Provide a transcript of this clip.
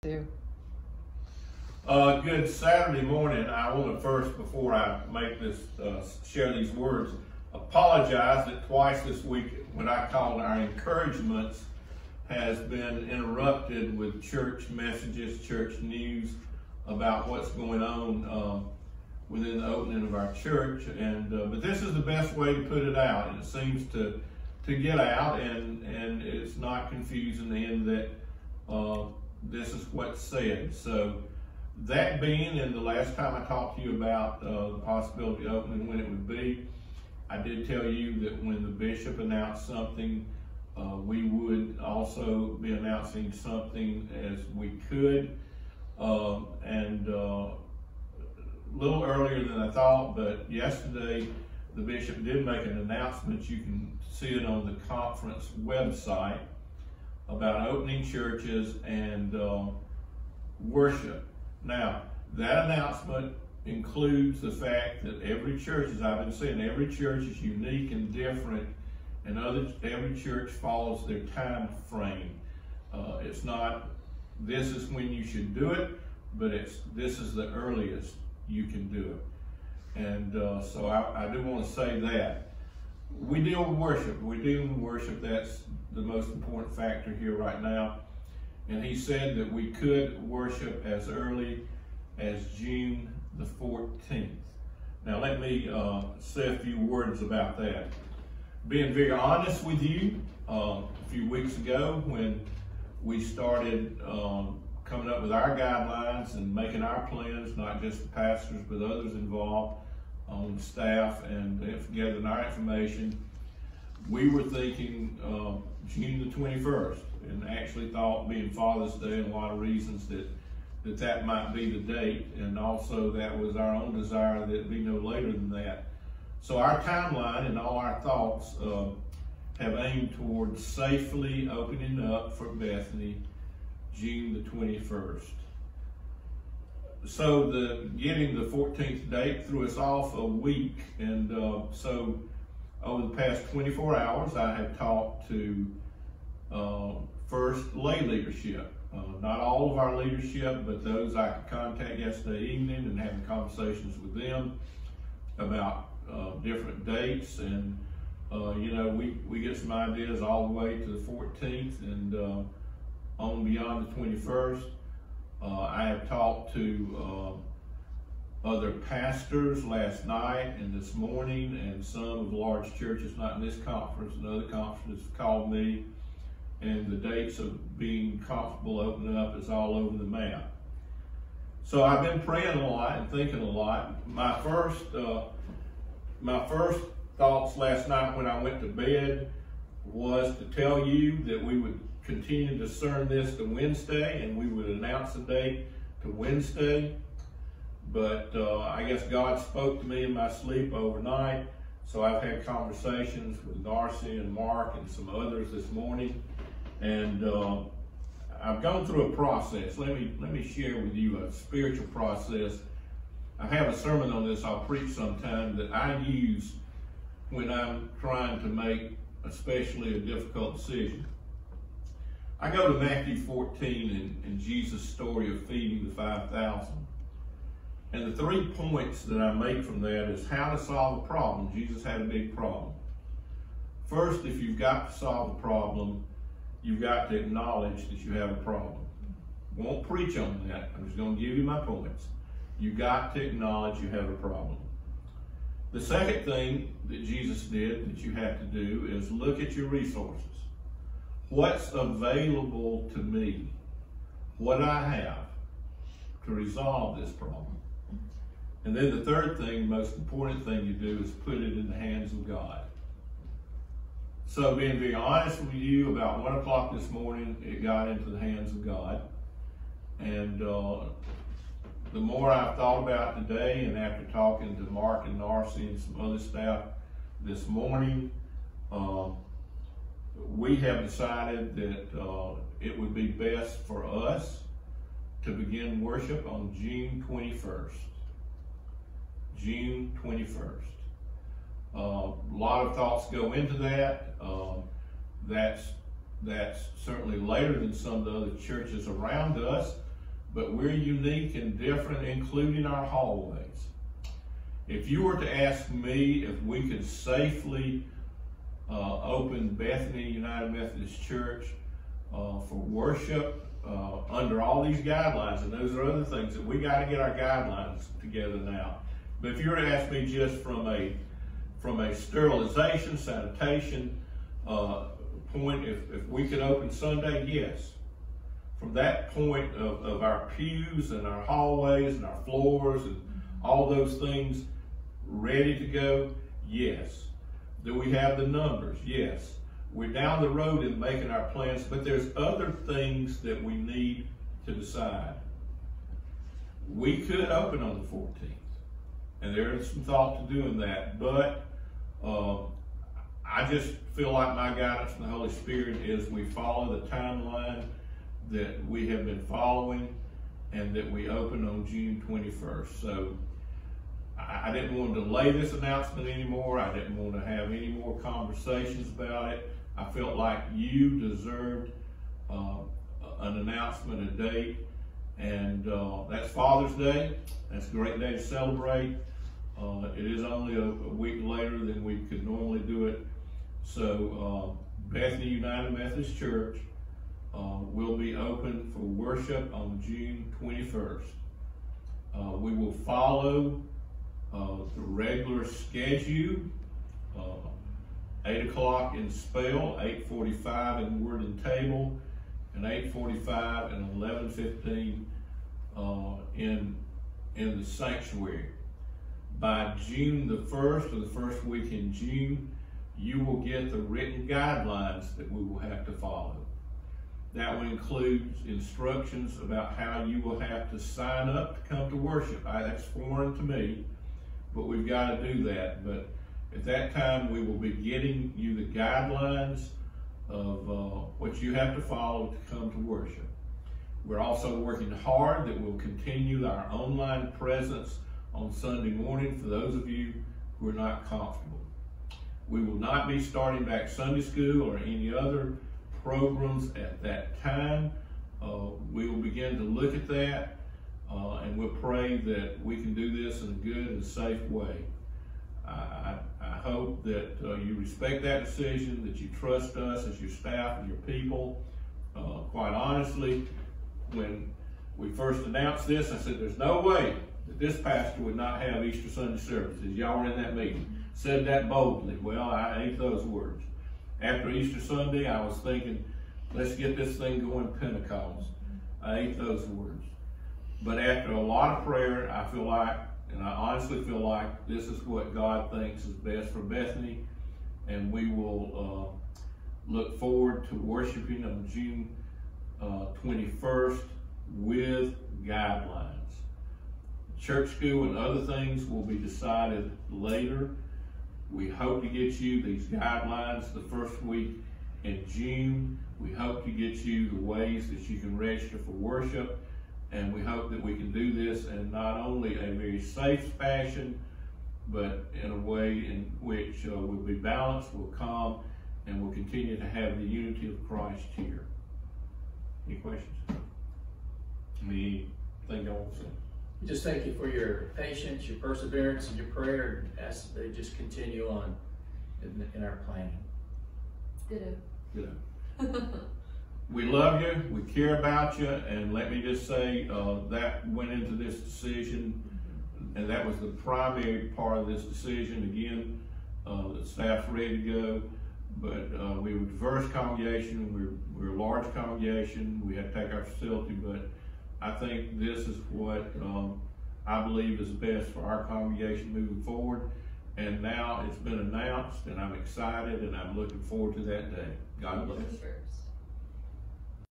Stu. Good Saturday morning. I want to first, before I make this, share these words, apologize that twice this week what I called our encouragements has been interrupted with church messages, church news about what's going on within the opening of our church. And but this is the best way to put it out, and it seems to get out, and it's not confusing in that this is what's said. So that being, and the last time I talked to you about the possibility of opening, when it would be, I did tell you that when the bishop announced something, we would also be announcing something as we could. And a little earlier than I thought, but yesterday the bishop did make an announcement. You can see it on the conference website about opening churches and worship. Now, that announcement includes the fact that every church, as I've been saying, every church is unique and different, and every church follows their time frame. It's not, this is when you should do it, but this is the earliest you can do it. And so I do want to say that. We deal with worship. We deal with worship. That's the most important factor here right now. And he said that we could worship as early as June the 14th. Now let me say a few words about that. Being very honest with you, a few weeks ago when we started coming up with our guidelines and making our plans, not just the pastors but others involved on staff and gathering our information, we were thinking June the 21st, and actually thought, being Father's Day and a lot of reasons, that might be the date, and also that was our own desire that it be no later than that. So our timeline and all our thoughts have aimed towards safely opening up for Bethany June the 21st. So getting the 14th date threw us off a week, and so over the past 24 hours I have talked to first lay leadership, not all of our leadership, but those I could contact yesterday evening, and having conversations with them about different dates. And you know, we get some ideas all the way to the 14th and on beyond the 21st. I have talked to other pastors last night and this morning, and some of the large churches, not in this conference, and other conferences, called me, and the dates of being comfortable opening up is all over the map. So I've been praying a lot and thinking a lot. My first thoughts last night when I went to bed was to tell you that we would continue to discern this to Wednesday, and we would announce the date to Wednesday. But I guess God spoke to me in my sleep overnight, so I've had conversations with Darcy and Mark and some others this morning, and I've gone through a process. Let me share with you a spiritual process. I have a sermon on this I'll preach sometime that I use when I'm trying to make especially a difficult decision. I go to Matthew 14 and Jesus' story of feeding the 5,000. And the 3 points that I make from that is how to solve a problem. Jesus had a big problem. First, if you've got to solve a problem, you've got to acknowledge that you have a problem. Won't preach on that. I'm just going to give you my points. You've got to acknowledge you have a problem. The second thing that Jesus did that you have to do is look at your resources. What's available to me? What I have to resolve this problem. And then the third thing, the most important thing you do, is put it in the hands of God. So being very honest with you, about 1 o'clock this morning, it got into the hands of God. And the more I've thought about today, and after talking to Mark and Darcy and some other staff this morning, we have decided that it would be best for us to begin worship on June 21st. June 21st. A lot of thoughts go into that. That's certainly later than some of the other churches around us, but we're unique and different, including our hallways. If you were to ask me if we could safely open Bethany United Methodist Church for worship under all these guidelines, and those are other things that we got to get our guidelines together now. But if you were to ask me just from a sterilization, sanitation point, if we could open Sunday, yes. From that point of our pews and our hallways and our floors and all those things ready to go, yes. Do we have the numbers? Yes. We're down the road in making our plans, but there's other things that we need to decide. We could open on the 14th, and there is some thought to doing that, but I just feel like my guidance from the Holy Spirit is we follow the timeline that we have been following and that we open on June 21st. So I didn't want to delay this announcement anymore. I didn't want to have any more conversations about it. I felt like you deserved an announcement, a date, and that's Father's Day. That's a great day to celebrate. It is only a week later than we could normally do it. So Bethany United Methodist Church will be open for worship on June 21st. We will follow the regular schedule, 8 o'clock in Spell, 8:45 in Word and Table, and 8:45 and 11:15 in the sanctuary. By June the 1st, or the first week in June, you will get the written guidelines that we will have to follow. That will include instructions about how you will have to sign up to come to worship. That's foreign to me, but we've got to do that. But at that time, we will be getting you the guidelines of what you have to follow to come to worship. We're also working hard that we'll continue our online presence on Sunday morning for those of you who are not comfortable. We will not be starting back Sunday school or any other programs at that time. We will begin to look at that and we'll pray that we can do this in a good and safe way. I hope that you respect that decision, that you trust us as your staff and your people. Quite honestly, when we first announced this, I said there's no way that this pastor would not have Easter Sunday services. Y'all were in that meeting. Said that boldly. Well, I ate those words. After Easter Sunday, I was thinking, let's get this thing going Pentecost. I ate those words. But after a lot of prayer, I feel like, and I honestly feel like this is what God thinks is best for Bethany, and we will look forward to worshiping on June 21st with guidelines. Church school and other things will be decided later. We hope to get you these guidelines the first week in June. We hope to get you the ways that you can register for worship, and we hope that we can do this in not only a very safe fashion, but in a way in which we'll be balanced, we'll calm, and we'll continue to have the unity of Christ here. Any questions? Anything I want to say? We just thank you for your patience, your perseverance, and your prayer, and ask that they just continue on in our planning. Ditto. Ditto. We love you, we care about you, and let me just say that went into this decision, and that was the primary part of this decision. Again, the staff's ready to go, but we were a diverse congregation, we're a large congregation, we had to take our facility, but I think this is what I believe is best for our congregation moving forward. And now it's been announced, and I'm excited, and I'm looking forward to that day. God bless.